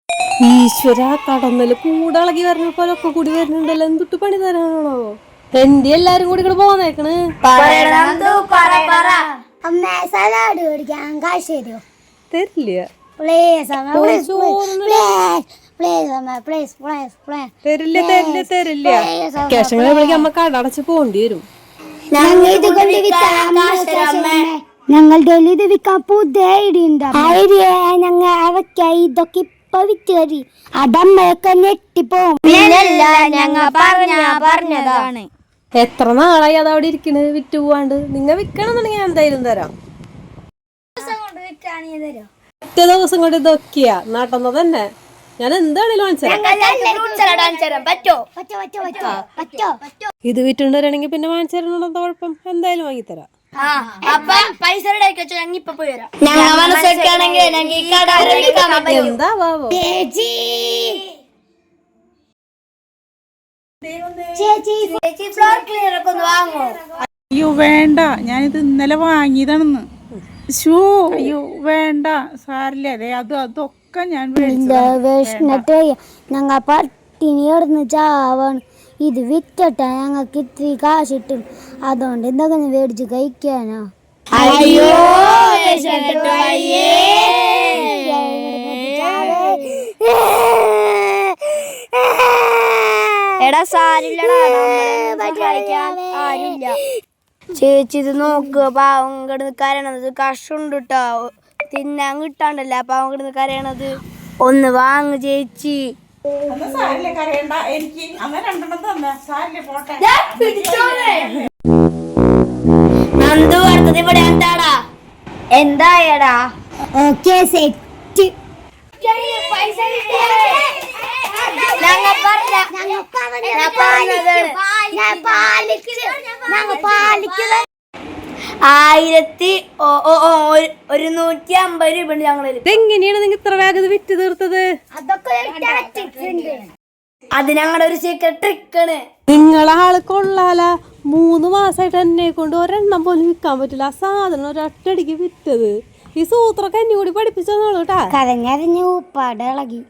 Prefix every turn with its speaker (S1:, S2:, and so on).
S1: ഈശ്വര കടന്നല് കൂടളകി വരണ പോലൊക്കെ കൂടി വരുന്നുണ്ടല്ലോ. എന്തിട്ട് പണി തരാനാണോ? എന്റെ എല്ലാരും കൂടി ഇവിടെ പോന്നേക്കണ്. തരില്ല. തരില്ല. കേശങ്ങളെ വിളിക്കാൻ അമ്മ കടടച്ച് പോണ്ടി വരും.
S2: ഞങ്ങൾ ഡൽഹി ഇത് വിൽക്കാൻ പുതിയ ഐഡിയ ഉണ്ട്. ഞങ്ങൾ അവയ്ക്കായി ഇതൊക്കെ ഇപ്പൊ വിറ്റ് കരി അതമ്മയൊക്കെ ഞെട്ടിപ്പോവും. പറഞ്ഞതാണ്.
S1: എത്ര നാളായി അതവിടെ ഇരിക്കണ് വിറ്റ് പോവാണ്ട്? നിങ്ങ വിൽക്കണമെന്നുണ്ടെങ്കിൽ ഞാൻ എന്തായാലും തരാം. ഒറ്റ ദിവസം കൊണ്ട് ഇതൊക്കെയാ നടന്നത് തന്നെ. ഞാൻ എന്താണേലും ഇത് വിറ്റുകൊണ്ടുവരാണെങ്കിൽ പിന്നെ വാങ്ങിച്ചു തരണോ? കുഴപ്പം എന്തായാലും വാങ്ങിത്തരാം. എന്താവോ
S3: അയ്യോ വേണ്ട, ഞാനിത് ഇന്നലെ വാങ്ങിയതാണെന്ന്. അയ്യോ വേണ്ട, സാരില്ല. അതെ അതൊക്കെ ഞാൻ
S2: വിഷന്നിട്ട് ഞങ്ങൾ പട്ടിണി കിടന്ന് ചാവാണ്. ഇത് വിറ്റിട്ടാ ഞങ്ങൾക്ക് ഇത്തിരി കാശിട്ടും. അതുകൊണ്ട് എന്തൊക്കെ മേടിച്ച് കഴിക്കാനോ?
S4: അയ്യോ എടാ സാരില്ലടാ, ആരുമില്ല. ചേച്ചി ഇത് നോക്കുക, പാവം കിടന്ന് കരയണത്. കഷുണ്ട് കേട്ടോ, തിന്നാൻ കിട്ടാണ്ടല്ല പാവം കിടന്ന് കരയണത്. ഒന്ന് വാങ്ങ് ചേച്ചി. നന്ദു അടുത്തത് ഇവിടെ എന്താടാ? എന്തായടാ?
S2: Okay set.
S1: എങ്ങനെയാണ് നിങ്ങൾ ഇത്ര വേഗം വിറ്റ് തീർത്തത്?
S4: അത് ഞങ്ങളുടെ ഒരു സീക്രട്ട് ട്രിക്കാണ്.
S1: നിങ്ങളാള് കൊള്ളാല. 3 മാസമായിട്ട് എന്നെ കൊണ്ട് ഒരെണ്ണം പോലും വിൽക്കാൻ പറ്റില്ല. ആ സാധനം ഒരൊറ്റടിക്ക് വിറ്റത്. ഈ സൂത്രൊക്കെ എന്നെ കൂടി പഠിപ്പിച്ചോളൂ കേട്ടാ.
S2: കരഞ്ഞറിഞ്ഞ് ഉപ്പാട് ഇളകി.